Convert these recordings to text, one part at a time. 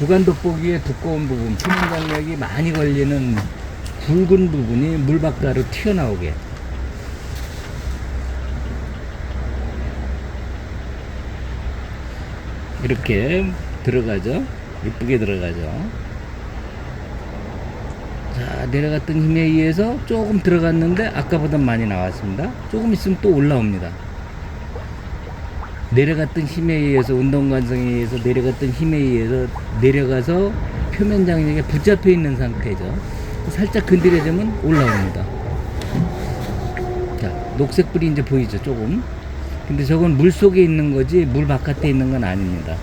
주간 돋보기의 두꺼운 부분, 표면 장력이 많이 걸리는 굵은 부분이 물 바깥으로 튀어나오게. 이렇게 들어가죠. 이쁘게 들어가죠. 자, 내려갔던 힘에 의해서 조금 들어갔는데 아까보다 많이 나왔습니다. 조금 있으면 또 올라옵니다. 내려갔던 힘에 의해서, 운동관성에 의해서 내려갔던 힘에 의해서 내려가서 표면 장력에 붙잡혀 있는 상태죠. 살짝 건드려주면 올라옵니다. 자, 녹색 불이 이제 보이죠, 조금. 근데 저건 물 속에 있는 거지 물 바깥에 있는 건 아닙니다.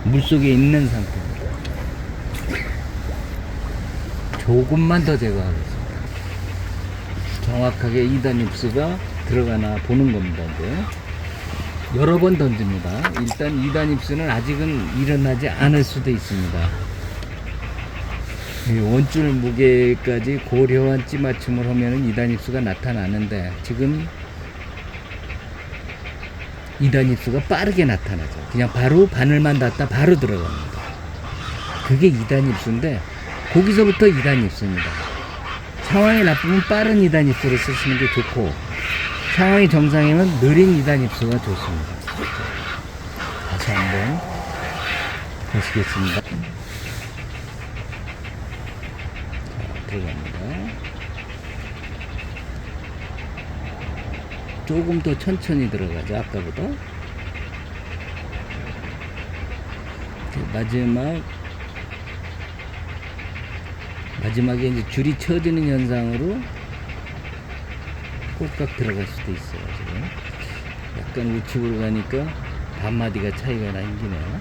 물 속에 있는 상태입니다. 조금만 더 제거하겠습니다. 정확하게 2단 입수가 들어가나 보는 겁니다. 이제 여러 번 던집니다. 일단 2단 입수는 아직은 일어나지 않을 수도 있습니다. 원줄 무게까지 고려한 찌맞춤을 하면은 2단 입수가 나타나는데 지금 2단 입수가 빠르게 나타나죠. 그냥 바로 바늘만 닿다 바로 들어갑니다. 그게 2단 입수인데 거기서부터 2단 입수입니다. 상황이 나쁘면 빠른 2단 입수를 쓰시는 게 좋고, 상황이 정상이면 느린 2단 입수가 좋습니다. 다시 한번 보시겠습니다. 자, 들어갑니다. 조금 더 천천히 들어가죠, 아까보다. 마지막에 이제 줄이 쳐지는 현상으로 꼴깍 들어갈 수도 있어요. 지금 약간 우측으로 가니까 반마디가 차이가 나긴네요.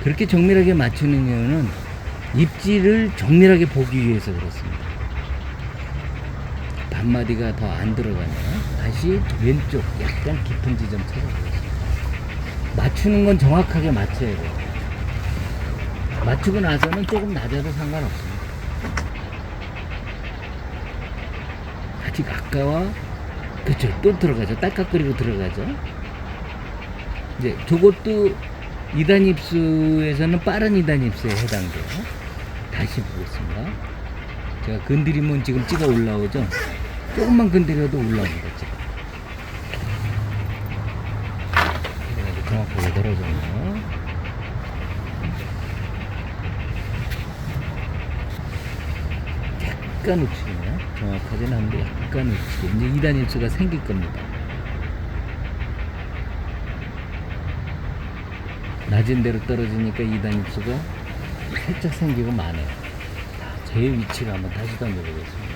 그렇게 정밀하게 맞추는 이유는 입지를 정밀하게 보기 위해서 그렇습니다. 반마디가 더 안 들어가네요. 다시 왼쪽 약간 깊은 지점 찾아보겠습니다. 맞추는 건 정확하게 맞춰야 돼요. 맞추고 나서는 조금 낮아도 상관없습니다. 아직 아까와 그쵸, 또 들어가죠. 딸깍거리고 들어가죠. 이제 저것도 2단 입수에서는 빠른 2단 입수에 해당돼요. 다시 보겠습니다. 제가 건드리면 지금 찌가 올라오죠. 조금만 건드려도 올라옵니다. 찌가. 정확하게 떨어졌네요. 약간 우측이네요. 정확하진 않은데 약간 우측. 이제 2단 입수가 생길 겁니다. 낮은 데로 떨어지니까 2단 입수가 살짝 생기고 마네요. 제 위치를 한번 다시 던져보겠습니다.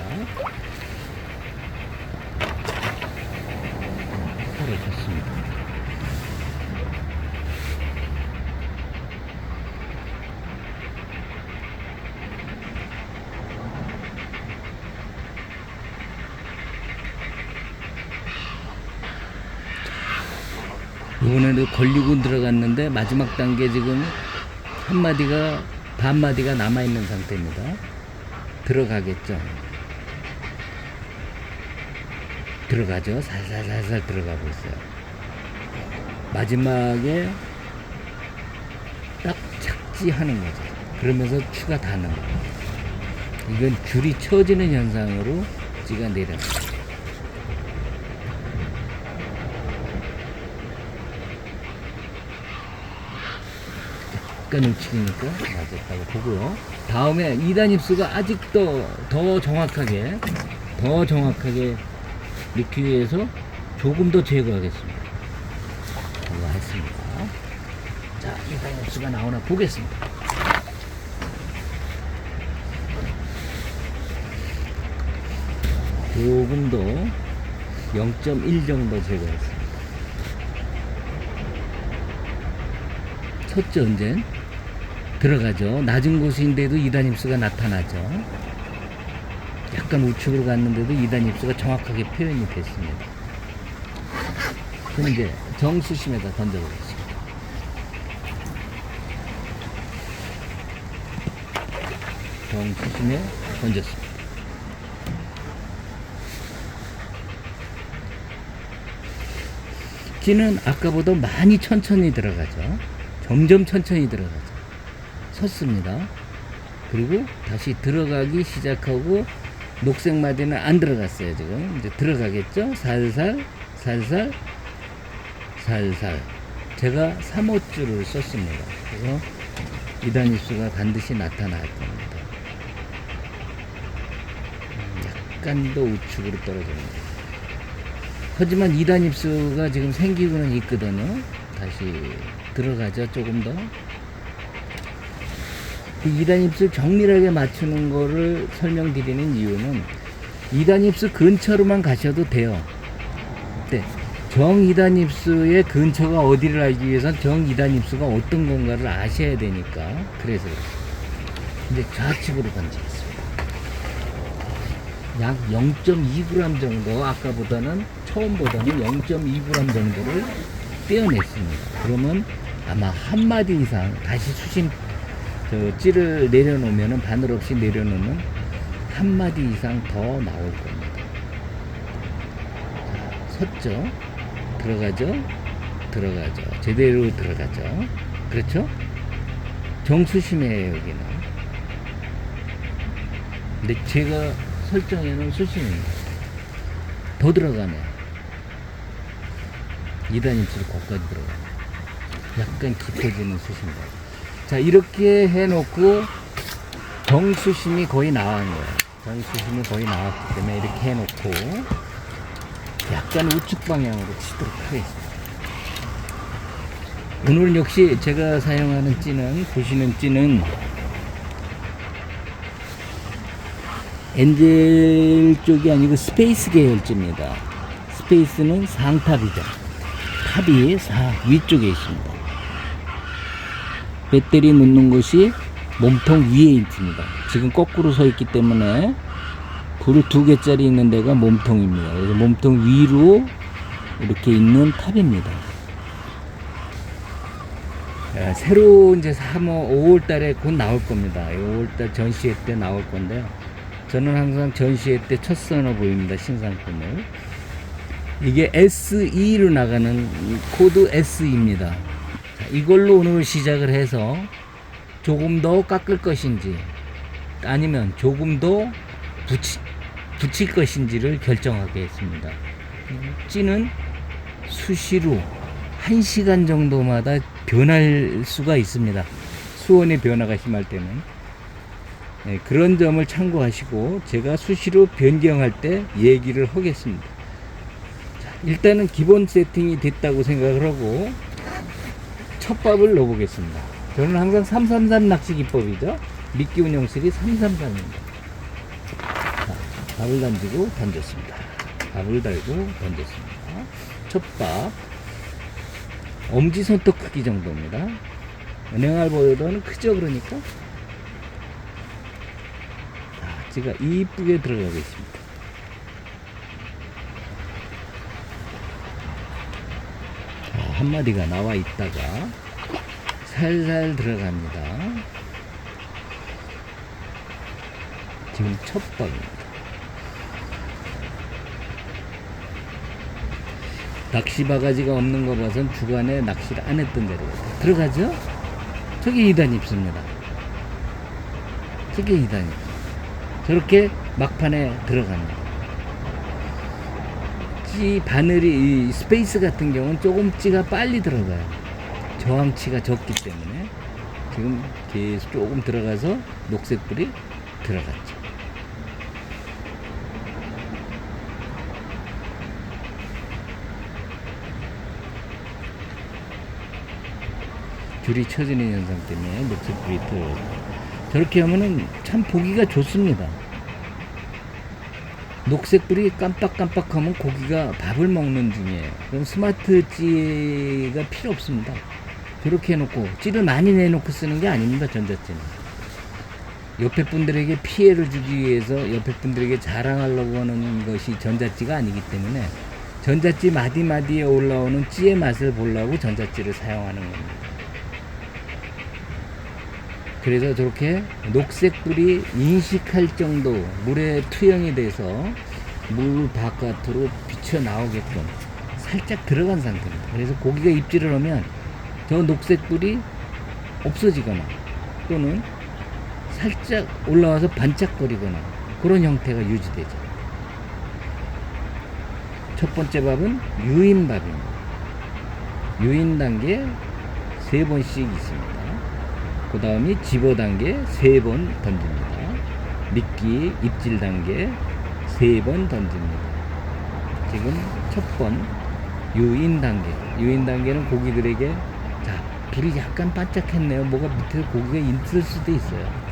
떨어졌습니다. 이번에도 걸리고 들어갔는데 마지막 단계 지금 한마디가 반마디가 남아있는 상태입니다. 들어가겠죠. 들어가죠. 살살살살 들어가고 있어요. 마지막에 딱 착지하는 거죠. 그러면서 추가 닿는 거예요. 이건 줄이 쳐지는 현상으로 찌가 내려갑니다. 약간 우측이니까 맞았다고 보고요. 다음에 2단 입수가 아직도 더 정확하게 넣기 위해서 조금 더 제거하겠습니다. 제거했습니다. 자, 2단 입수가 나오나 보겠습니다. 조금 더 0.1 정도 제거했습니다. 첫 전젠 들어가죠. 낮은 곳인데도 2단 입수가 나타나죠. 약간 우측으로 갔는데도 2단 입수가 정확하게 표현이 됐습니다. 그럼 이제 정수심에다 던져보겠습니다. 정수심에 던졌습니다. 찌는 아까보다 많이 천천히 들어가죠. 점점 천천히 들어가죠. 섰습니다. 그리고 다시 들어가기 시작하고 녹색 마디는 안 들어갔어요. 지금 이제 들어가겠죠. 살살 살살 살살. 제가 3호줄을 썼습니다. 그래서 2단 입수가 반드시 나타날 겁니다. 약간 더 우측으로 떨어집니다. 하지만 2단 입수가 지금 생기고는 있거든요. 다시 들어가죠. 조금 더. 그 2단 입수 정밀하게 맞추는 거를 설명드리는 이유는 2단 입수 근처로만 가셔도 돼요. 네. 정 2단 입수의 근처가 어디를 알기 위해선 정 2단 입수가 어떤 건가를 아셔야 되니까. 그래서 이제 좌측으로 던지겠습니다. 약 0.2g 정도, 아까보다는 처음보다는 0.2g 정도를 떼어냈습니다. 그러면 아마 한 마디 이상 다시 수심 찌를 내려놓으면은, 바늘 없이 내려놓으면 한 마디 이상 더 나올 겁니다. 자, 섰죠? 들어가죠? 들어가죠. 제대로 들어가죠. 그렇죠? 정수심이에요, 여기는. 근데 제가 설정에는 수심입니다. 더 들어가네. 2단 입술 거기까지 들어가네. 약간 깊어지는 수심입니다. 자, 이렇게 해놓고 정수심이 거의 나온 거예요. 정수심이 거의 나왔기 때문에 이렇게 해놓고 약간 우측 방향으로 치도록 하겠습니다. 오늘은 역시 제가 사용하는 찌는, 보시는 찌는 엔젤 쪽이 아니고 스페이스 계열찌입니다. 스페이스는 상탑이죠. 탑이 위쪽에 있습니다. 배터리 놓는 곳이 몸통 위에 있습니다. 지금 거꾸로 서 있기 때문에 불이 2개짜리 있는 데가 몸통입니다. 그래서 몸통 위로 이렇게 있는 탑입니다. 새로 이제 5월 달에 곧 나올 겁니다. 5월 달 전시회 때 나올 건데요. 저는 항상 전시회 때 첫 선호 보입니다. 신상품을. 이게 SE로 나가는 코드 SE입니다. 이걸로 오늘 시작을 해서 조금 더 깎을 것인지 아니면 조금 더 붙일 것인지를 결정하겠습니다. 찌는 수시로 1시간 정도마다 변할 수가 있습니다. 수온의 변화가 심할 때는. 네, 그런 점을 참고하시고 제가 수시로 변경할 때 얘기를 하겠습니다. 자, 일단은 기본 세팅이 됐다고 생각을 하고 첫 밥을 넣어보겠습니다. 저는 항상 333 낚시 기법이죠. 미끼 운영술이 333입니다. 자, 밥을 던지고 던졌습니다. 밥을 달고 던졌습니다. 첫 밥 엄지손톱 크기 정도입니다. 은행알보다는 크죠. 그러니까 찌가 이쁘게 들어가겠습니다. 한 마디가 나와 있다가 살살 들어갑니다. 지금 첫 밥입니다. 낚시 바가지가 없는 거 봐선 주간에 낚시를 안 했던 데로 들어가죠? 저게 2단 입수입니다. 저게 2단 입수. 저렇게 막판에 들어갑니다. 찌 바늘이, 이 스페이스 같은 경우는 조금 찌가 빨리 들어가요. 저항치가 적기 때문에. 지금 계속 조금 들어가서 녹색불이 들어갔죠. 줄이 처지는 현상 때문에 녹색불이 들어가요. 저렇게 하면은 참 보기가 좋습니다. 녹색불이 깜빡깜빡하면 고기가 밥을 먹는 중이에요. 그럼 스마트 찌가 필요 없습니다. 저렇게 해놓고 찌를 많이 내놓고 쓰는 게 아닙니다. 전자찌는 옆에 분들에게 피해를 주기 위해서 옆에 분들에게 자랑하려고 하는 것이 전자찌가 아니기 때문에 전자찌 마디마디에 올라오는 찌의 맛을 보려고 전자찌를 사용하는 겁니다. 그래서 저렇게 녹색불이 인식할 정도 물에 투영이 돼서 물 바깥으로 비쳐 나오게끔 살짝 들어간 상태입니다. 그래서 고기가 입질을 하면 저 녹색불이 없어지거나 또는 살짝 올라와서 반짝거리거나 그런 형태가 유지되죠. 첫 번째 밥은 유인밥입니다. 유인 단계 3번씩 있습니다. 그 다음이 집어 단계 3번 던집니다. 미끼 입질 단계 3번 던집니다. 지금 첫 번 유인 단계. 유인 단계는 고기들에게 자, 불이 약간 반짝했네요. 뭐가 밑에 고기가 있을 수도 있어요.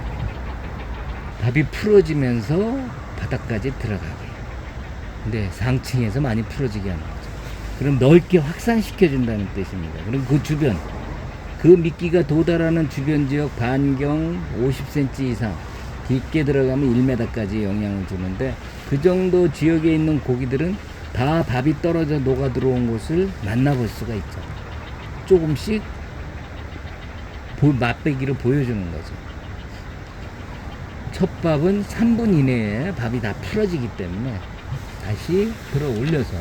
밥이 풀어지면서 바닥까지 들어가게. 근데 상층에서 많이 풀어지게 하는 거죠. 그럼 넓게 확산시켜 준다는 뜻입니다. 그럼 그 주변, 그 미끼가 도달하는 주변 지역 반경 50cm 이상 깊게 들어가면 1m까지 영향을 주는데, 그 정도 지역에 있는 고기들은 다 밥이 떨어져 녹아 들어온 곳을 만나볼 수가 있죠. 조금씩 맛배기를 보여주는 거죠. 첫 밥은 3분 이내에 밥이 다 풀어지기 때문에 다시 들어 올려서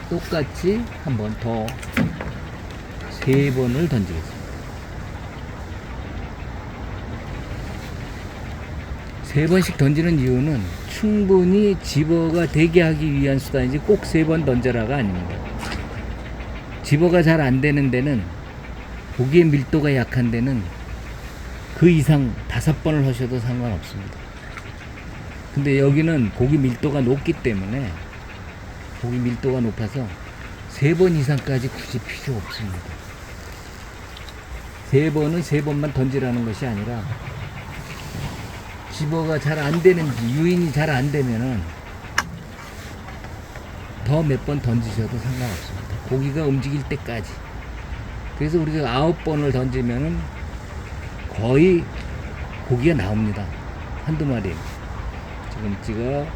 똑같이 한 번 더 3번을 던지겠습니다. 3번씩 던지는 이유는 충분히 집어가 되게 하기 위한 수단이지 꼭 3번 던져라가 아닙니다. 집어가 잘 안 되는 데는, 고기의 밀도가 약한 데는 그 이상 5번을 하셔도 상관없습니다. 근데 여기는 고기 밀도가 높기 때문에, 고기 밀도가 높아서 3번 이상까지 굳이 필요 없습니다. 3번은 3번만 던지라는 것이 아니라 집어가 잘 안 되는지, 유인이 잘 안 되면은 더 몇 번 던지셔도 상관없습니다. 고기가 움직일 때까지. 그래서 우리가 9번을 던지면은 거의 고기가 나옵니다. 한두 마리. 지금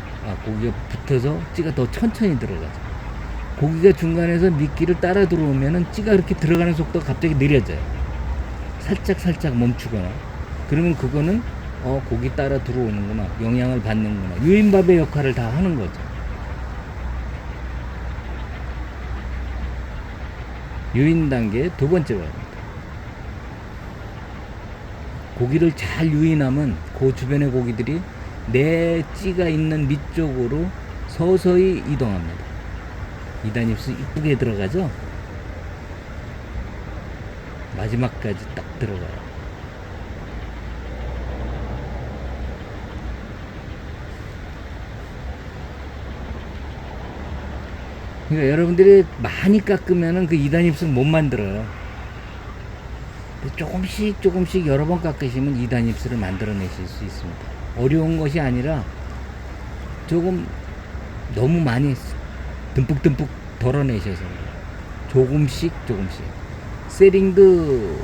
고기가 붙어서 찌가 더 천천히 들어가죠. 고기가 중간에서 미끼를 따라 들어오면은 찌가 그렇게 들어가는 속도가 갑자기 느려져요. 살짝 멈추거나. 그러면 그거는 고기 따라 들어오는구나, 영향을 받는구나, 유인밥의 역할을 다 하는 거죠. 유인 단계 2번째 밥입니다. 고기를 잘 유인하면 그 주변의 고기들이 내 찌가 있는 밑쪽으로 서서히 이동합니다. 2단 입수 이쁘게 들어가죠? 마지막까지 딱 들어가요. 그러니까 여러분들이 많이 깎으면은 그 2단 입술 못 만들어요. 조금씩 여러 번 깎으시면 2단 입술을 만들어내실 수 있습니다. 어려운 것이 아니라 조금 너무 많이 듬뿍 덜어내셔서 조금씩. 세링도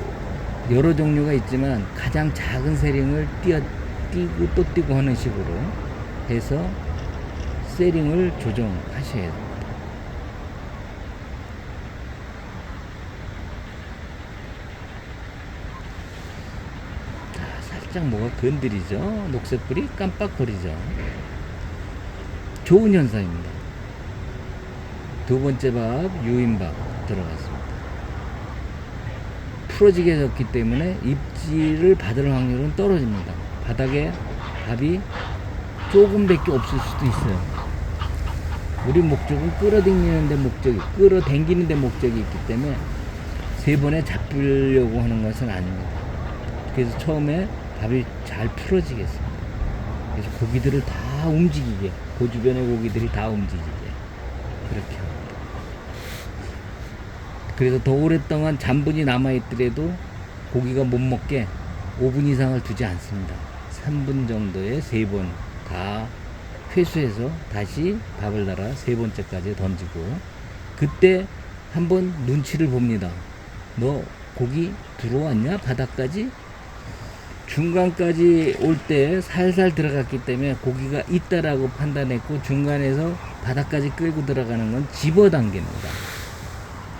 여러 종류가 있지만 가장 작은 세링을 띄고 또 띄고 하는 식으로 해서 세링을 조정하셔야 됩니다. 살짝 뭐가 건드리죠. 녹색불이 깜빡거리죠. 좋은 현상입니다. 2번째 밥, 유인밥 들어갔습니다. 풀어지게 졌기 때문에 입질을 받을 확률은 떨어집니다. 바닥에 밥이 조금밖에 없을 수도 있어요. 우리 목적은 끌어당기는 데 목적이 있기 때문에 3번에 잡으려고 하는 것은 아닙니다. 그래서 처음에 밥이 잘 풀어지겠습니다. 그래서 고기들을 다 움직이게, 그 주변의 고기들이 다 움직이게 그렇게 합니다. 그래서 더 오랫동안 잔분이 남아있더라도 고기가 못 먹게 5분 이상을 두지 않습니다. 3분 정도에 3번 다 회수해서 다시 밥을 달아 3번째까지 던지고, 그때 한번 눈치를 봅니다. 너 고기 들어왔냐? 바닥까지? 중간까지 올 때 살살 들어갔기 때문에 고기가 있다라고 판단했고, 중간에서 바닥까지 끌고 들어가는 건 집어 단계입니다.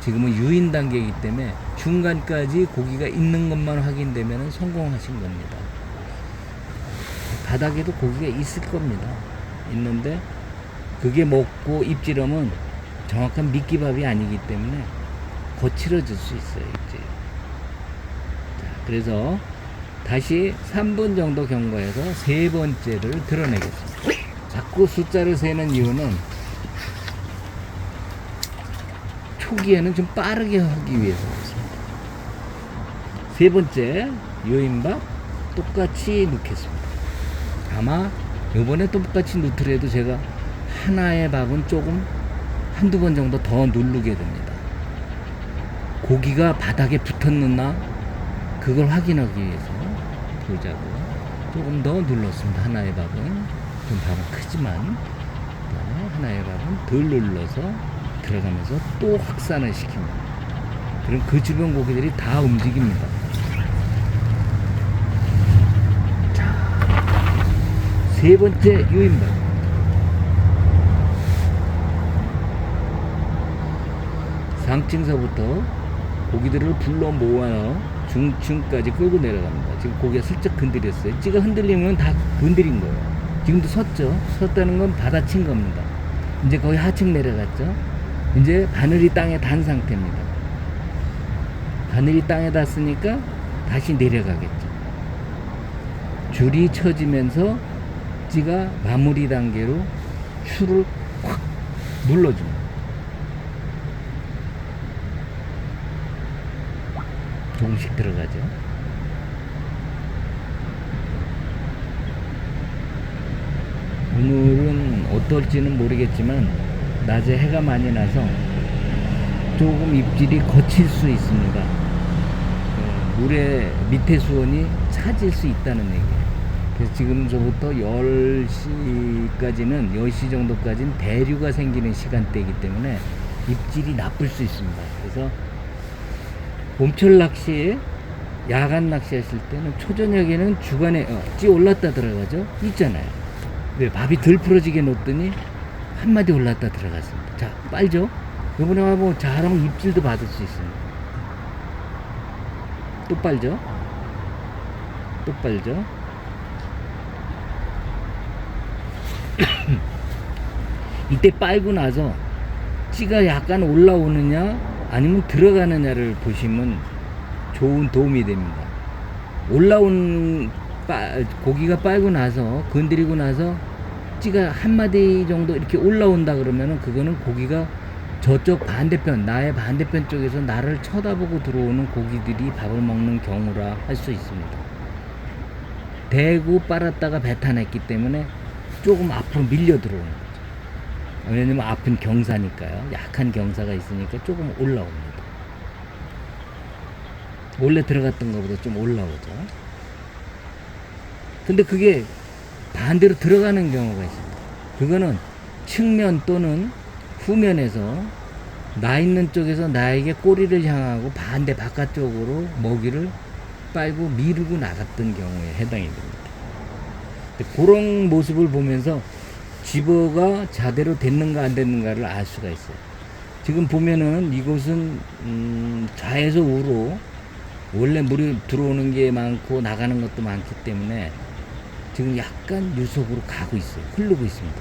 지금은 유인 단계이기 때문에 중간까지 고기가 있는 것만 확인되면 성공하신 겁니다. 바닥에도 고기가 있을 겁니다. 있는데 그게 먹고 입질하면 정확한 미끼밥이 아니기 때문에 거칠어질 수 있어요, 입질. 자, 그래서 다시 3분 정도 경과해서 세 번째를 드러내겠습니다. 자꾸 숫자를 세는 이유는 초기에는 좀 빠르게 하기 위해서 그렇습니다. 세 번째 요인밥 똑같이 넣겠습니다. 아마 요번에 똑같이 넣더라도 제가 하나의 밥은 조금 한두 번 정도 더 누르게 됩니다. 고기가 바닥에 붙었느냐 그걸 확인하기 위해서 보자고 조금 더 눌렀습니다. 하나의 밥은 좀 밥은 크지만 그다음에 하나의 밥은 덜 눌러서 들어가면서 또 확산을 시킵니다. 그럼 그 주변 고기들이 다 움직입니다. 자, 세 번째 요인밥. 상층서부터 고기들을 불러 모아 중층까지 끌고 내려갑니다. 지금 고기가 슬쩍 흔들렸어요. 찌가 흔들리면 다 건드린 거예요. 지금도 섰죠. 섰다는 건 받아친 겁니다. 이제 거의 하층 내려갔죠. 이제 바늘이 땅에 닿은 상태입니다. 바늘이 땅에 닿았으니까 다시 내려가겠죠. 줄이 쳐지면서 찌가 마무리 단계로 추를 확 눌러줍니다. 조금씩 들어가죠. 오늘은 어떨지는 모르겠지만 낮에 해가 많이 나서 조금 입질이 거칠 수 있습니다. 물의 밑에 수온이 차질 수 있다는 얘기예요. 그래서 지금서부터 10시까지는 10시 정도까지는 대류가 생기는 시간대이기 때문에 입질이 나쁠 수 있습니다. 그래서 봄철 낚시, 야간 낚시 하실 때는 초저녁에는 주간에 찌 올랐다 들어가죠? 있잖아요. 왜? 밥이 덜 풀어지게 놓았더니 한 마디 올랐다 들어갔습니다. 자, 빨죠? 요번에 와보면 잘하면 입질도 받을 수 있습니다. 또 빨죠? 또 빨죠? 이때 빨고 나서 찌가 약간 올라오느냐 아니면 들어가느냐를 보시면 좋은 도움이 됩니다. 올라온 고기가 빨고 나서 건드리고 나서 찌가 한 마디 정도 이렇게 올라온다 그러면은 그거는 고기가 저쪽 반대편, 나의 반대편 쪽에서 나를 쳐다보고 들어오는 고기들이 밥을 먹는 경우라 할 수 있습니다. 대고 빨았다가 뱉어냈기 때문에 조금 앞으로 밀려 들어오는 거죠. 왜냐면 앞은 경사니까요. 약한 경사가 있으니까 조금 올라옵니다. 원래 들어갔던 것보다 좀 올라오죠. 근데 그게 반대로 들어가는 경우가 있습니다. 그거는 측면 또는 후면에서 나 있는 쪽에서 나에게 꼬리를 향하고 반대 바깥쪽으로 먹이를 빨고 미루고 나갔던 경우에 해당이 됩니다. 그런 모습을 보면서 집어가 제대로 됐는가 안 됐는가를 알 수가 있어요. 지금 보면은 이곳은 좌에서 우로 원래 물이 들어오는 게 많고 나가는 것도 많기 때문에 지금 약간 유속으로 가고 있어요. 흐르고 있습니다.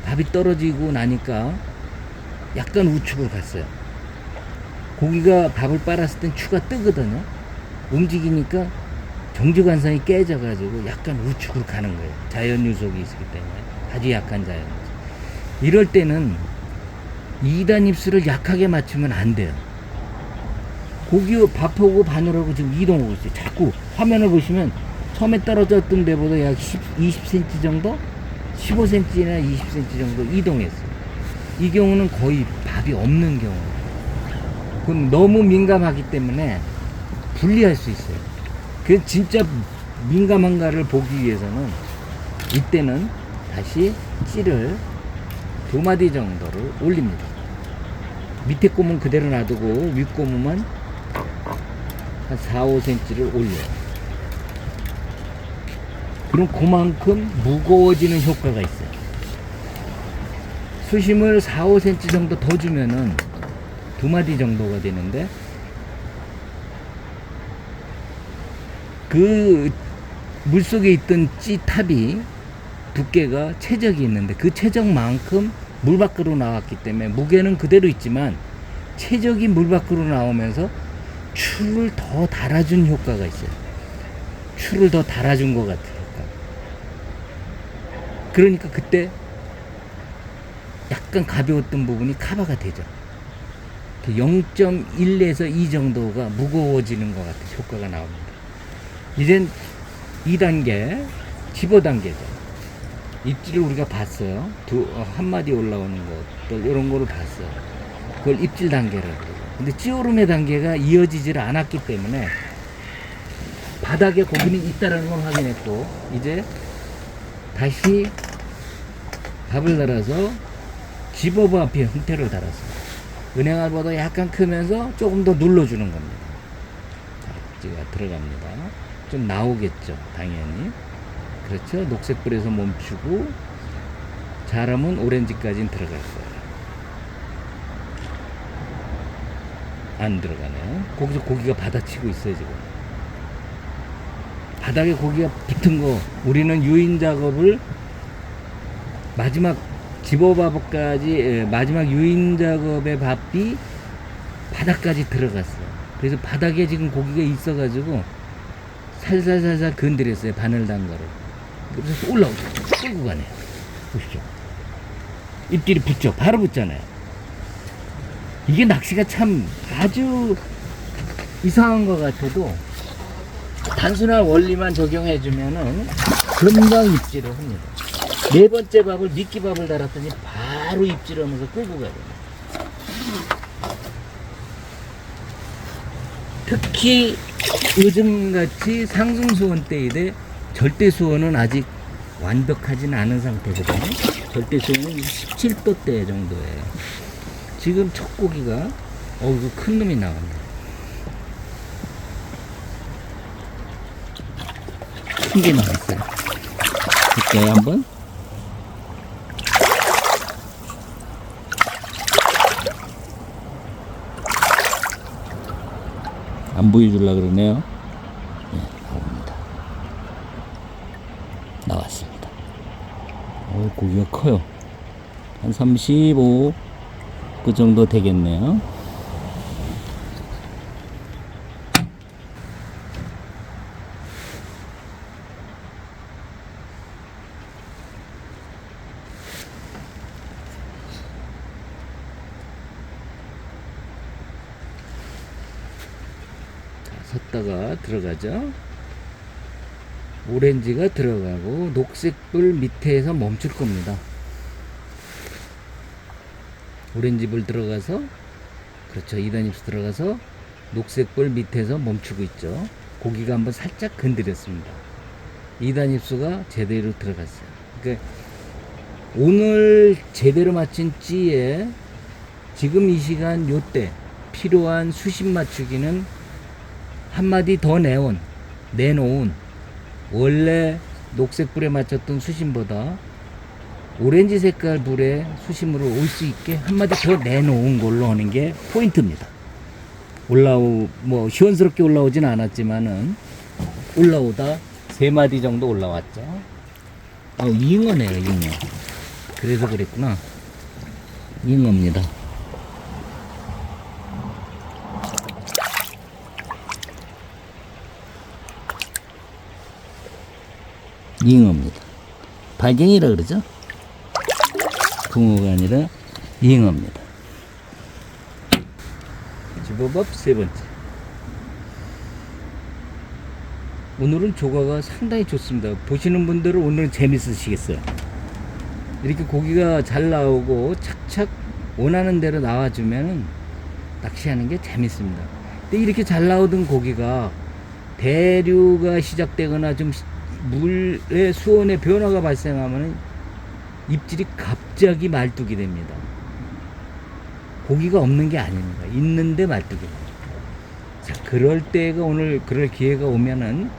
밥이 떨어지고 나니까 약간 우측으로 갔어요. 고기가 밥을 빨았을 땐 추가 뜨거든요. 움직이니까 정지관성이 깨져가지고 약간 우측으로 가는 거예요. 자연 유속이 있기 때문에 아주 약한 자연 유속. 이럴 때는 2단 입술을 약하게 맞추면 안 돼요. 고기 밥하고 바늘하고 지금 이동하고 있어요. 자꾸 화면을 보시면 처음에 떨어졌던 데보다 약 20cm 정도? 15cm나 20cm 정도 이동했어요. 이 경우는 거의 밥이 없는 경우예요. 그건 너무 민감하기 때문에 분리할 수 있어요. 그 진짜 민감한가를 보기 위해서는 이때는 다시 찌를 2마디 정도를 올립니다. 밑에 꼬문 그대로 놔두고 윗 꼬문만 한 4, 5cm를 올려요. 그럼 그만큼 무거워지는 효과가 있어요. 수심을 4, 5cm 정도 더 주면은 2마디 정도가 되는데 그 물속에 있던 찌탑이 두께가 최적이 있는데 그 최적만큼 물 밖으로 나왔기 때문에 무게는 그대로 있지만 최적이 물 밖으로 나오면서 추를 더 달아준 효과가 있어요. 추를 더 달아준 것 같아요. 그러니까 그때 약간 가벼웠던 부분이 커버가 되죠. 0.1에서 2 정도가 무거워지는 것 같은 효과가 나옵니다. 이젠 2단계, 집어 단계죠. 입질을 우리가 봤어요. 한 마디 올라오는 것들, 이런 거를 봤어요. 그걸 입질 단계라고 그러죠. 근데 찌오름의 단계가 이어지질 않았기 때문에 바닥에 고기는 있다라는 걸 확인했고, 이제 다시 밥을 달아서 집어버 앞에 형태를 달았어요. 은행알보다 약간 크면서 조금 더 눌러주는 겁니다. 낙지가 들어갑니다. 좀 나오겠죠, 당연히. 그렇죠. 녹색불에서 멈추고 잘하면 오렌지까지는 들어갈 거예요. 안 들어가네요. 거기서 고기가 받아치고 있어요, 지금. 바닥에 고기가 붙은 거, 우리는 유인 작업을 마지막 집어밥까지, 마지막 유인 작업의 밥이 바닥까지 들어갔어요. 그래서 바닥에 지금 고기가 있어가지고 살살살살 건드렸어요, 바늘 단가로. 그래서 올라오고 끌고 가네요. 보시죠. 입질이 붙죠. 바로 붙잖아요. 이게 낚시가 참 아주 이상한 것 같아도 단순한 원리만 적용해주면은 금방 입질을 합니다. 네 번째 밥을 미끼밥을 달았더니 바로 입질하면서 끌고 가요. 특히 요즘같이 상승수온 때이되 절대수온은 아직 완벽하진 않은 상태거든요. 절대수온은 17도대 정도예요. 지금 첫 고기가 이거 큰 놈이 나왔네. 큰 게 나왔어요. 볼까요, 한번? 안 보여주려고 그러네요. 네, 나옵니다. 나왔습니다. 고기가 커요. 한 35, 그 정도 되겠네요. 섰다가 들어가죠. 오렌지가 들어가고 녹색불 밑에서 멈출 겁니다. 오렌지불 들어가서, 그렇죠, 2단 입수 들어가서 녹색불 밑에서 멈추고 있죠. 고기가 한번 살짝 건드렸습니다. 2단 입수가 제대로 들어갔어요. 그러니까 오늘 제대로 맞춘 찌에 지금 이 시간 요때 필요한 수심 맞추기는 한 마디 더 내놓은 원래 녹색 불에 맞췄던 수심보다 오렌지 색깔 불에 수심으로 올 수 있게 한 마디 더 내놓은 걸로 하는 게 포인트입니다. 뭐 시원스럽게 올라오진 않았지만은 올라오다 3마디 정도 올라왔죠. 잉어네요, 잉어. 그래서 그랬구나. 잉어입니다. 잉어입니다. 발갱이라 그러죠? 붕어가 아니라 잉어입니다. 집어밥 3번째. 오늘은 조과가 상당히 좋습니다. 보시는 분들은 오늘은 재밌으시겠어요. 이렇게 고기가 잘 나오고 착착 원하는 대로 나와주면 낚시하는 게 재밌습니다. 근데 이렇게 잘 나오던 고기가 대류가 시작되거나 좀 물의 수온의 변화가 발생하면 입질이 갑자기 말뚝이 됩니다. 고기가 없는 게 아닙니다. 있는데 말뚝이 됩니다. 자, 그럴 때가 오늘 그럴 기회가 오면은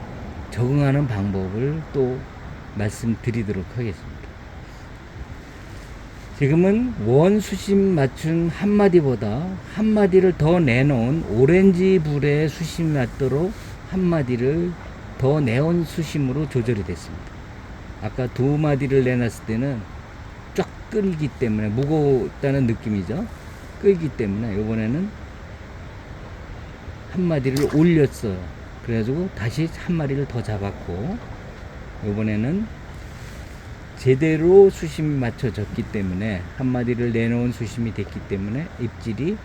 적응하는 방법을 또 말씀드리도록 하겠습니다. 지금은 원 수심 맞춘 한 마디보다 한 마디를 더 내놓은 오렌지 불에 수심 맞도록 한 마디를 더 내온 수심으로 조절이 됐습니다. 아까 두 마디를 내놨을 때는 쫙 끌기 때문에 무겁다는 느낌이죠. 끌기 때문에 이번에는 한 마디를 올렸어요. 그래가지고 다시 한 마리를 더 잡았고, 이번에는 제대로 수심이 맞춰졌기 때문에 한 마디를 내놓은 수심이 됐기 때문에 입질이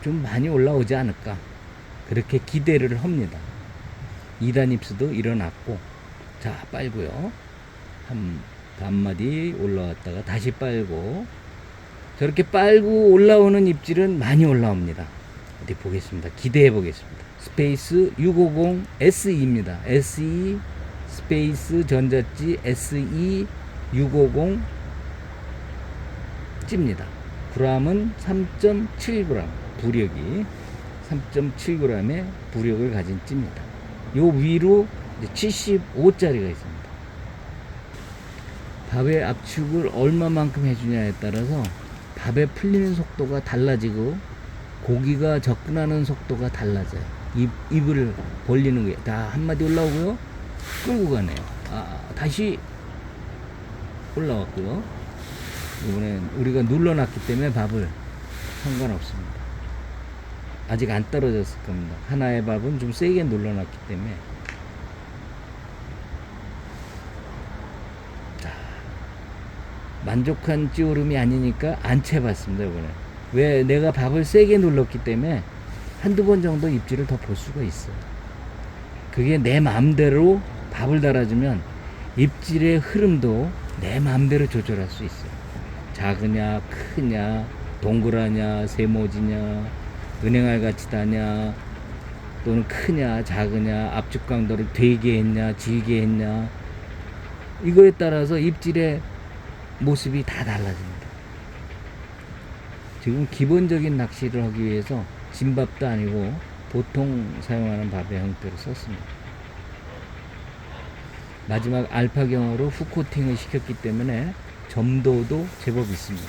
좀 많이 올라오지 않을까, 그렇게 기대를 합니다. 2단 입수도 일어났고, 자 빨고요. 한 반마디 올라왔다가 다시 빨고, 저렇게 빨고 올라오는 입질은 많이 올라옵니다. 어디 보겠습니다. 기대해 보겠습니다. 스페이스 650 SE입니다. SE 스페이스 전자찌 SE 650 찝니다. g은 3.7g, 부력이 3.7g의 부력을 가진 찝니다. 요 위로 75짜리가 있습니다. 밥의 압축을 얼마만큼 해주냐에 따라서 밥에 풀리는 속도가 달라지고 고기가 접근하는 속도가 달라져요. 입을 벌리는 게 다 한마디 올라오고요. 끌고 가네요. 다시 올라왔고요. 이번엔 우리가 눌러놨기 때문에 밥을 상관없습니다. 아직 안 떨어졌을 겁니다. 하나의 밥은 좀 세게 눌러놨기 때문에. 자, 만족한 찌오름이 아니니까 안 채봤습니다. 이번에 왜 내가 밥을 세게 눌렀기 때문에 한두 번 정도 입질을 더 볼 수가 있어요. 그게 내 마음대로 밥을 달아주면 입질의 흐름도 내 마음대로 조절할 수 있어요. 작으냐 크냐 동그라냐 세모지냐 은행알 같이 다냐 또는 크냐 작으냐 압축 강도를 되게 했냐 질게 했냐, 이거에 따라서 입질의 모습이 다 달라집니다. 지금 기본적인 낚시를 하기 위해서 진밥도 아니고 보통 사용하는 밥의 형태로 썼습니다. 마지막 알파경으로 훅코팅을 시켰기 때문에 점도도 제법 있습니다.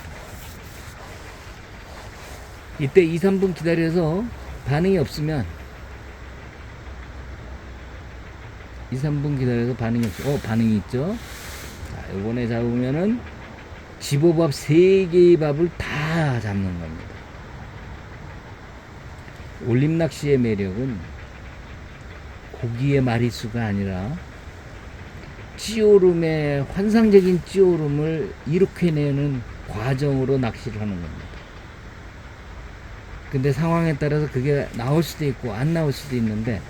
이때 2, 3분 기다려서 반응이 없으면 2, 3분 기다려서 반응이 없으면 반응이 있죠. 자, 요번에 잡으면은 집어밥 3개의 밥을 다 잡는 겁니다. 올림낚시의 매력은 고기의 마리수가 아니라 찌오름의 환상적인 찌오름을 이룩해내는 과정으로 낚시를 하는 겁니다. 근데 상황에 따라서 그게 나올 수도 있고 안 나올 수도 있는데,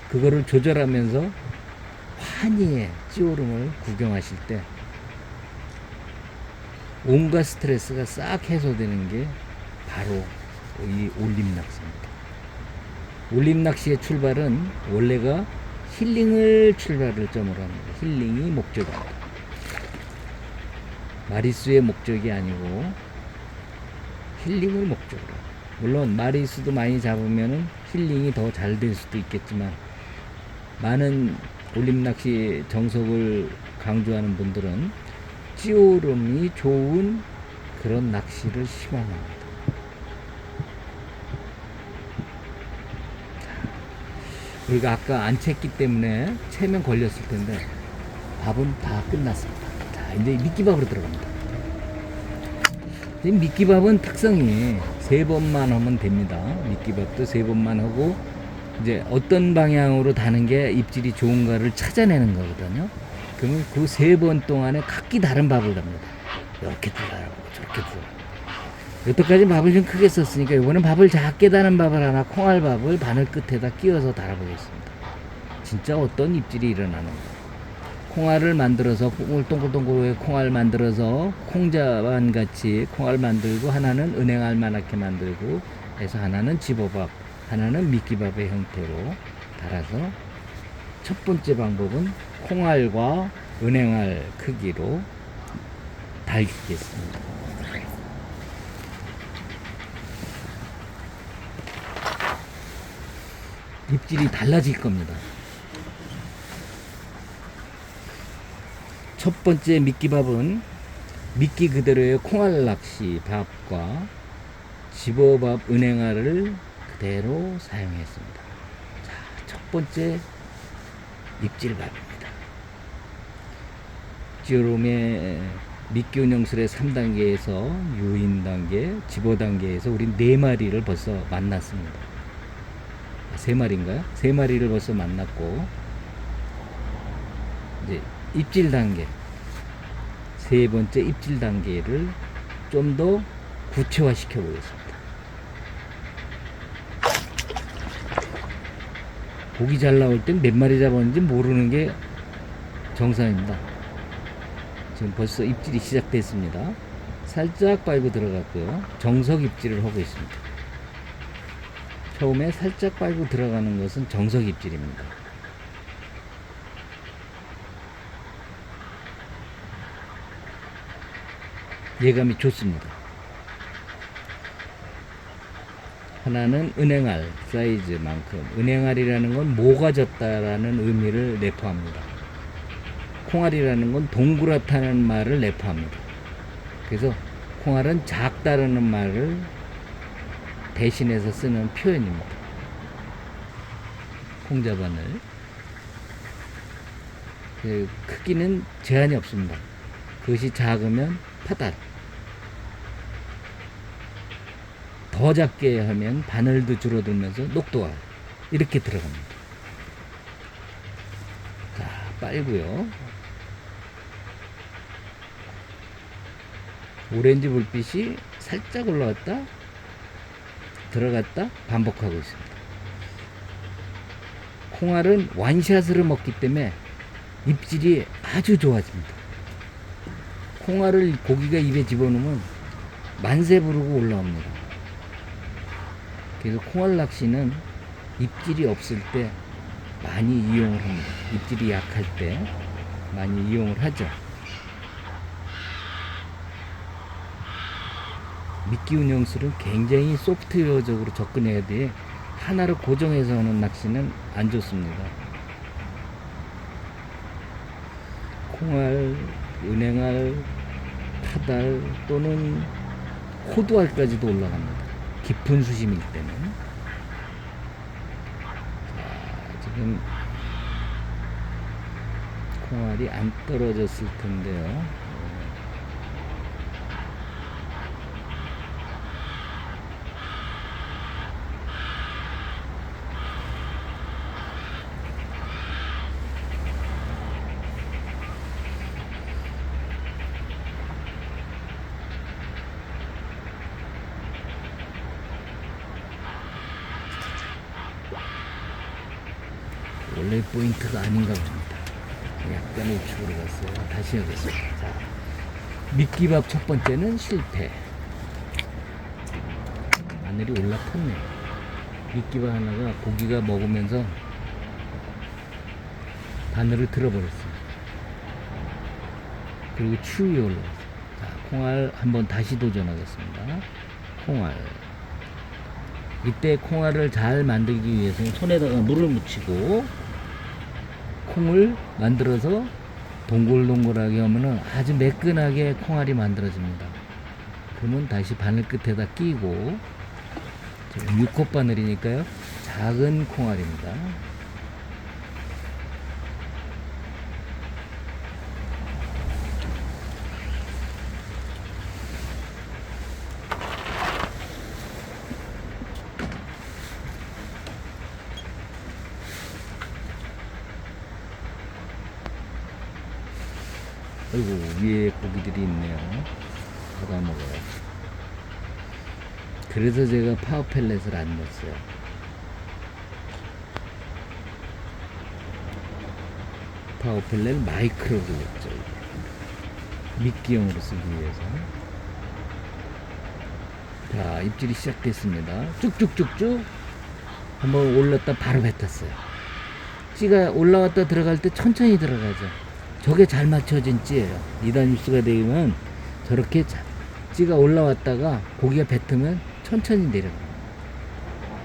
그거를 조절하면서 환희의 찌오름을 구경하실 때 온갖 스트레스가 싹 해소되는 게 바로 이 올림낚시입니다. 올림낚시의 출발은 원래가 힐링을 출발을 점으로 합니다. 힐링이 목적입니다. 마리수의 목적이 아니고 힐링을 목적으로. 물론 마리수도 많이 잡으면 힐링이 더 잘 될 수도 있겠지만, 많은 올림낚시 정석을 강조하는 분들은 찌오름이 좋은 그런 낚시를 희망합니다. 우리가 아까 안 챘기 때문에 채면 걸렸을 텐데 밥은 다 끝났습니다. 자, 이제 미끼밥으로 들어갑니다. 미끼밥은 특성이 3번만 하면 됩니다. 미끼밥도 3번만 하고 이제 어떤 방향으로 다는 게 입질이 좋은가를 찾아내는 거거든요. 그러면 그 3번 동안에 각기 다른 밥을 답니다. 이렇게 들어가고 저렇게 들어가고. 여태까지 밥을 좀 크게 썼으니까 이번엔 밥을 작게 다는 밥을 하나, 콩알밥을 바늘 끝에다 끼워서 달아보겠습니다. 진짜 어떤 입질이 일어나는 거예요. 콩알을 만들어서 동글동글 콩알 만들어서 콩자반 같이 콩알 만들고, 하나는 은행알만하게 만들고 해서 하나는 집어밥, 하나는 미끼밥의 형태로 달아서, 첫 번째 방법은 콩알과 은행알 크기로 달겠습니다. 입질이 달라질 겁니다. 첫 번째 미끼밥은 미끼 그대로의 콩알 낚시 밥과 집어밥 은행알을 그대로 사용했습니다. 자, 첫 번째 입질밥입니다. 입지오름의 미끼운영술의 3단계에서 유인 단계, 집어 단계에서 우리 4마리를 벌써 만났습니다. 3마리인가요? 3마리를 벌써 만났고, 이제 입질 단계, 세 번째 입질 단계를 좀 더 구체화 시켜 보겠습니다. 고기 잘 나올 땐 몇 마리 잡았는지 모르는 게 정상입니다. 지금 벌써 입질이 시작됐습니다. 살짝 빨고 들어갔고요. 정석 입질을 하고 있습니다. 처음에 살짝 빨고 들어가는 것은 정석 입질입니다. 예감이 좋습니다. 하나는 은행알 사이즈만큼, 은행알이라는 건 모가졌다라는 의미를 내포합니다. 콩알이라는 건 동그랗다는 말을 내포합니다. 그래서 콩알은 작다라는 말을 대신해서 쓰는 표현입니다. 콩자반을. 그 크기는 제한이 없습니다. 그것이 작으면 파달, 더 작게 하면 바늘도 줄어들면서 녹도알, 이렇게 들어갑니다. 자, 빨고요. 오렌지 불빛이 살짝 올라왔다 들어갔다 반복하고 있습니다. 콩알은 완샷으로 먹기 때문에 입질이 아주 좋아집니다. 콩알을 고기가 입에 집어넣으면 만세 부르고 올라옵니다. 그래서 콩알 낚시는 입질이 없을 때 많이 이용을 합니다. 입질이 약할 때 많이 이용을 하죠. 미끼 운영술은 굉장히 소프트웨어적으로 접근해야 돼. 하나를 고정해서 하는 낚시는 안 좋습니다. 콩알, 은행알, 파달 또는 호두알까지도 올라갑니다. 깊은 수심일 때는. 자, 지금 콩알이 안 떨어졌을 텐데요. 원래 포인트가 아닌가 봅니다. 약간 우측으로 갔어요. 다시 하겠습니다. 자, 미끼밥 첫 번째는 실패. 바늘이 올라탔네요. 미끼밥 하나가 고기가 먹으면서 바늘을 들어버렸어요. 그리고 추위에 올라왔어요. 자, 콩알 한번 다시 도전하겠습니다. 콩알. 이때 콩알을 잘 만들기 위해서는 손에다가 물을 묻히고 콩을 만들어서 동글동글하게 하면은 아주 매끈하게 콩알이 만들어집니다. 그러면 다시 바늘 끝에다 끼고, 6호 바늘이니까요. 작은 콩알입니다. 아이고, 위에 고기들이 있네요. 받아 먹어요. 그래서 제가 파워 펠렛을 안 넣었어요. 파워 펠렛 마이크로를 넣었죠. 미끼용으로 쓰기 위해서. 자, 입질이 시작됐습니다. 쭉쭉쭉쭉 한번 올랐다 바로 뱉었어요. 찌가 올라왔다 들어갈 때 천천히 들어가죠. 저게 잘 맞춰진 찌예요. 2단 입수가 되면 저렇게 찌가 올라왔다가 고기가 뱉으면 천천히 내려가요.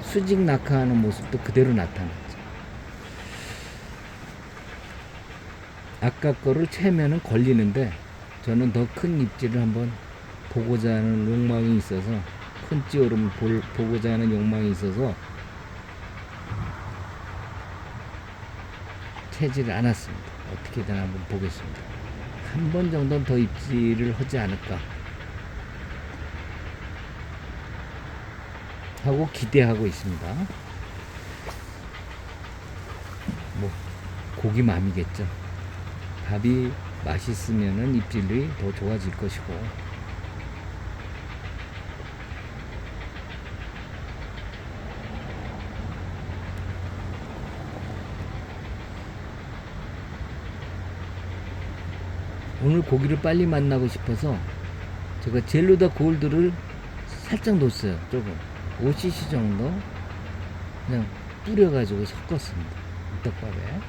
수직 낙하하는 모습도 그대로 나타나죠. 아까 거를 채면은 걸리는데 저는 더 큰 입질을 한번 보고자 하는 욕망이 있어서, 큰 찌오름을 보고자 하는 욕망이 있어서 채지를 않았습니다. 어떻게든 한번 보겠습니다. 한 번 정도는 더 입질을 하지 않을까 하고 기대하고 있습니다. 뭐 고기 맘이겠죠. 밥이 맛있으면은 입질이 더 좋아질 것이고. 오늘 고기를 빨리 만나고 싶어서 제가 젤루다 골드를 살짝 넣었어요. 조금 5cc 정도 그냥 뿌려가지고 섞었습니다. 떡밥에.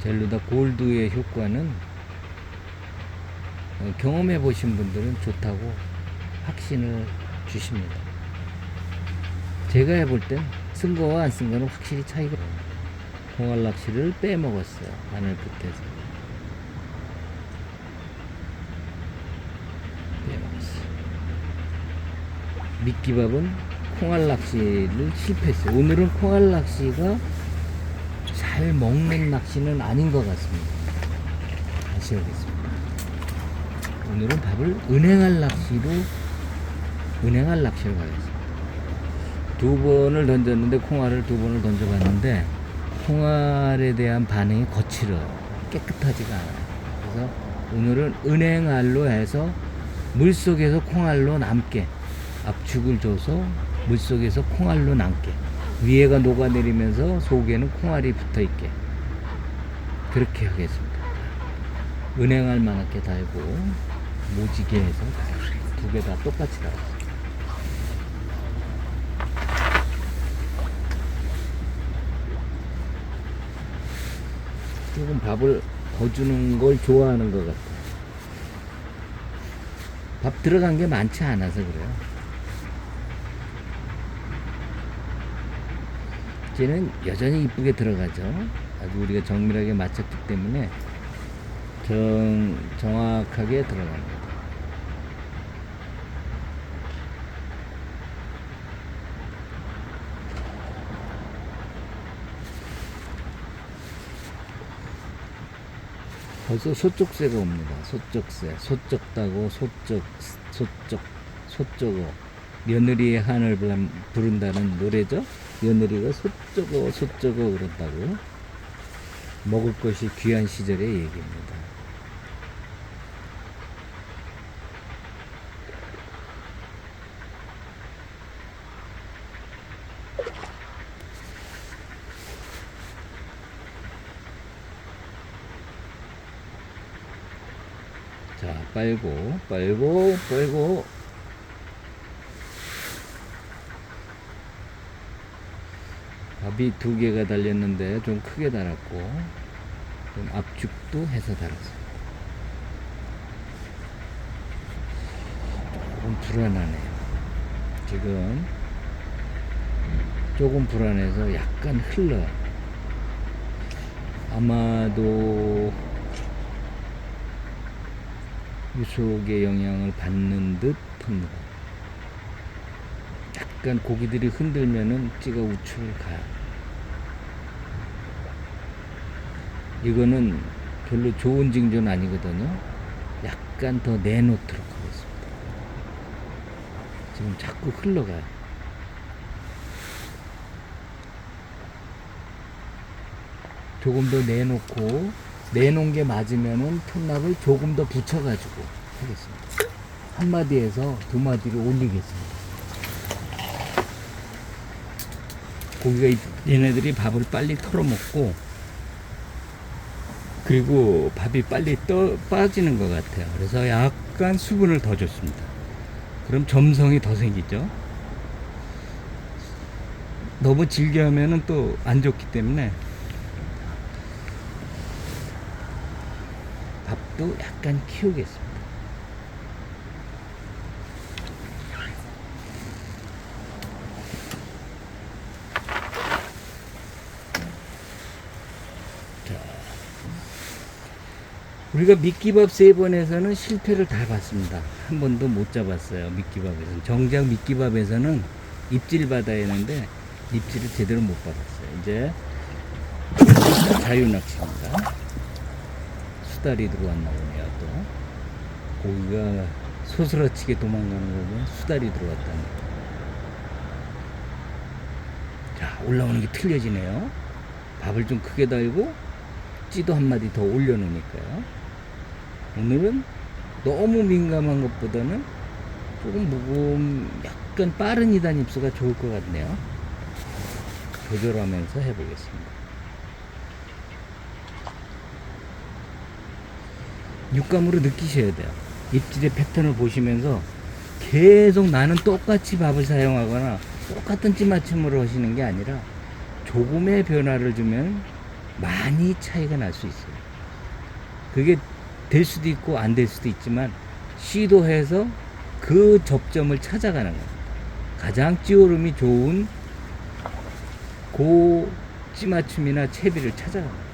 젤루다 골드의 효과는 경험해 보신 분들은 좋다고 확신을 주십니다. 제가 해볼 땐 쓴 거와 안 쓴 거는 확실히 차이가. 공알 낚시를 빼먹었어요. 바늘 끝에서. 미끼밥은 콩알 낚시를 실패했어요. 오늘은 콩알 낚시가 잘 먹는 낚시는 아닌 것 같습니다. 다시 하겠습니다. 오늘은 밥을 은행알 낚시로 가겠습니다. 2번을 던졌는데 콩알을 2번을 던져봤는데 콩알에 대한 반응이 거칠어요. 깨끗하지가 않아요. 그래서 오늘은 은행알로 해서 물속에서 콩알로 남게 압축을 줘서 물속에서 콩알로 남게 위에가 녹아내리면서 속에는 콩알이 붙어있게 그렇게 하겠습니다. 은행알만하게 달고 모지게 해서 두 개 다 똑같이 달았습니다. 조금 밥을 더 주는 걸 좋아하는 것 같아요. 밥 들어간 게 많지 않아서 그래요. 쟤는 여전히 이쁘게 들어가죠. 아주 우리가 정밀하게 맞췄기 때문에 정확하게 들어갑니다. 벌써 소쪽새가 옵니다. 소쪽새, 소쩍다고 소쩍어. 며느리의 한을 부른다는 노래죠. 며느리가 소쩍어 그런다고. 먹을 것이 귀한 시절의 얘기입니다. 자, 빨고 밥이 2개가 달렸는데 좀 크게 달았고 좀 압축도 해서 달았어요. 조금 불안하네요. 지금 조금 불안해서 약간 흘러요. 아마도 유속의 영향을 받는 듯 합니다. 약간 고기들이 흔들면은 찌가 우측을 가요. 이거는 별로 좋은 징조는 아니거든요. 약간 더 내놓도록 하겠습니다. 지금 자꾸 흘러가요. 조금 더 내놓은 게 맞으면은 톱납을 조금 더 붙여가지고 하겠습니다. 한 마디에서 2마디를 올리겠습니다. 고기가 얘네들이 밥을 빨리 털어먹고 그리고 밥이 빨리 빠지는 것 같아요. 그래서 약간 수분을 더 줬습니다. 그럼 점성이 더 생기죠. 너무 질게 하면은 또 안 좋기 때문에 밥도 약간 키우겠습니다. 우리가 미끼밥 3번에서는 실패를 다 봤습니다. 한 번도 못 잡았어요. 미끼밥에서는. 정작 미끼밥에서는 입질 받아야 하는데 입질을 제대로 못 받았어요. 이제 자유낚시입니다. 수달이 들어왔나 보네요. 또 고기가 소스라치게 도망가는 거 보면 수달이 들어왔다니. 자, 올라오는 게 틀려지네요. 밥을 좀 크게 달고 찌도 한 마디 더 올려놓으니까요. 오늘은 너무 민감한 것보다는 조금 무거운 약간 빠른 2단 입수가 좋을 것 같네요. 조절하면서 해보겠습니다. 육감으로 느끼셔야 돼요. 입질의 패턴을 보시면서 계속 나는 똑같이 밥을 사용하거나 똑같은 찌맞춤으로 하시는 게 아니라 조금의 변화를 주면 많이 차이가 날 수 있어요. 그게 될 수도 있고 안 될 수도 있지만 시도해서 그 접점을 찾아가는 겁니다. 가장 찌오름이 좋은 고 찌맞춤이나 채비를 찾아가는 겁니다.